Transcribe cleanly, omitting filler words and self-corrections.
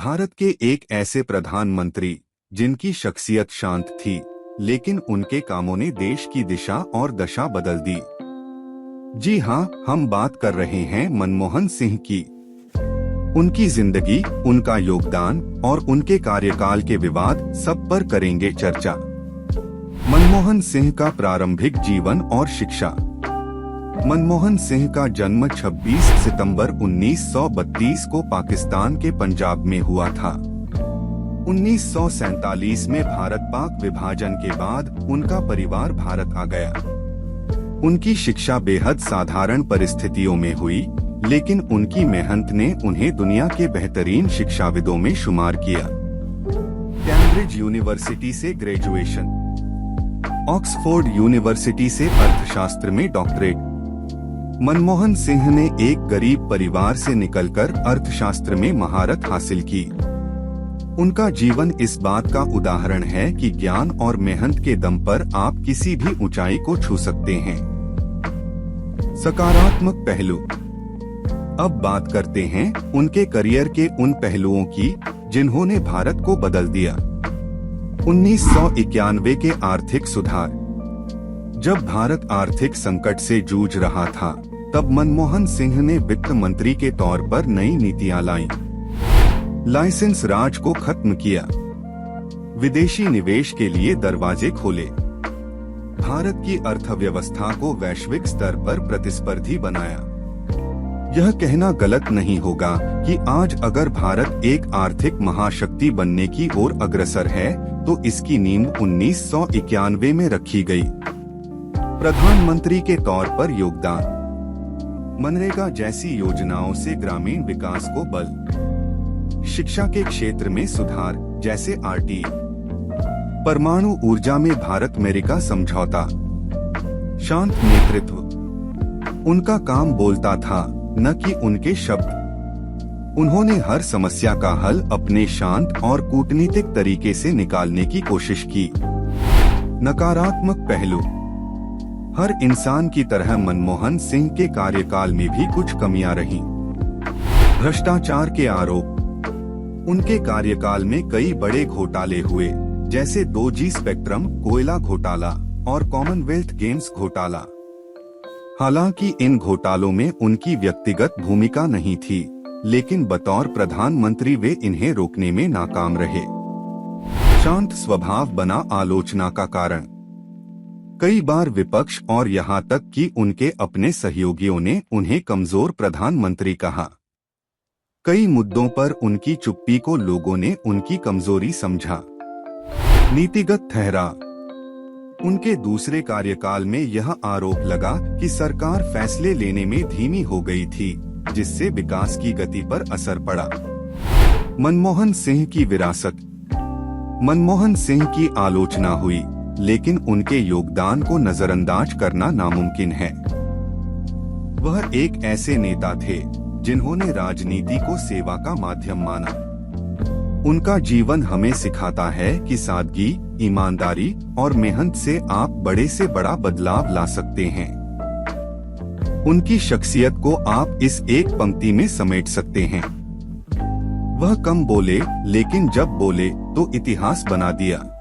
भारत के एक ऐसे प्रधानमंत्री जिनकी शख्सियत शांत थी, लेकिन उनके कामों ने देश की दिशा और दशा बदल दी। जी हाँ, हम बात कर रहे हैं मनमोहन सिंह की। उनकी जिंदगी, उनका योगदान और उनके कार्यकाल के विवाद सब पर करेंगे चर्चा। मनमोहन सिंह का प्रारंभिक जीवन और शिक्षा। मनमोहन सिंह का जन्म 26 सितंबर 1932 को पाकिस्तान के पंजाब में हुआ था। 1947 में भारत-पाक विभाजन के बाद उनका परिवार भारत आ गया। उनकी शिक्षा बेहद साधारण परिस्थितियों में हुई, लेकिन उनकी मेहनत ने उन्हें दुनिया के बेहतरीन शिक्षाविदों में शुमार किया। कैम्ब्रिज यूनिवर्सिटी से ग्रेजुएशन, ऑक्सफोर्ड यूनिवर्सिटी से अर्थशास्त्र में डॉक्टरेट। मनमोहन सिंह ने एक गरीब परिवार से निकलकर अर्थशास्त्र में महारत हासिल की। उनका जीवन इस बात का उदाहरण है कि ज्ञान और मेहनत के दम पर आप किसी भी ऊंचाई को छू सकते हैं। सकारात्मक पहलू। अब बात करते हैं उनके करियर के उन पहलुओं की जिन्होंने भारत को बदल दिया। 1991 के आर्थिक सुधार। जब भारत आर्थिक संकट से जूझ रहा था, तब मनमोहन सिंह ने वित्त मंत्री के तौर पर नई नीतियां लाईं। लाइसेंस राज को खत्म किया, विदेशी निवेश के लिए दरवाजे खोले, भारत की अर्थव्यवस्था को वैश्विक स्तर पर प्रतिस्पर्धी बनाया। यह कहना गलत नहीं होगा कि आज अगर भारत एक आर्थिक महाशक्ति बनने की ओर अग्रसर है, तो इसकी नींव 1991 में रखी गई। प्रधानमंत्री के तौर पर योगदान। मनरेगा जैसी योजनाओं से ग्रामीण विकास को बल। शिक्षा के क्षेत्र में सुधार, जैसे RTE। परमाणु ऊर्जा में भारत अमेरिका समझौता। शांत नेतृत्व। उनका काम बोलता था, न कि उनके शब्द। उन्होंने हर समस्या का हल अपने शांत और कूटनीतिक तरीके से निकालने की कोशिश की। नकारात्मक पहलू। हर इंसान की तरह मनमोहन सिंह के कार्यकाल में भी कुछ कमियां रहीं। भ्रष्टाचार के आरोप। उनके कार्यकाल में कई बड़े घोटाले हुए, जैसे 2G स्पेक्ट्रम, कोयला घोटाला और कॉमनवेल्थ गेम्स घोटाला। हालांकि इन घोटालों में उनकी व्यक्तिगत भूमिका नहीं थी, लेकिन बतौर प्रधानमंत्री वे इन्हें रोकने में नाकाम रहे। शांत स्वभाव बना आलोचना का कारण। कई बार विपक्ष और यहाँ तक कि उनके अपने सहयोगियों ने उन्हें कमजोर प्रधानमंत्री कहा। कई मुद्दों पर उनकी चुप्पी को लोगों ने उनकी कमजोरी समझा। नीतिगत ठहराव। उनके दूसरे कार्यकाल में यह आरोप लगा कि सरकार फैसले लेने में धीमी हो गई थी, जिससे विकास की गति पर असर पड़ा। मनमोहन सिंह की विरासत। मनमोहन सिंह की आलोचना हुई, लेकिन उनके योगदान को नजरअंदाज करना नामुमकिन है। वह एक ऐसे नेता थे जिन्होंने राजनीति को सेवा का माध्यम माना। उनका जीवन हमें सिखाता है कि सादगी, ईमानदारी और मेहनत से आप बड़े से बड़ा बदलाव ला सकते हैं। उनकी शख्सियत को आप इस एक पंक्ति में समेट सकते हैं। वह कम बोले, लेकिन जब बोले तो इतिहास बना दिया।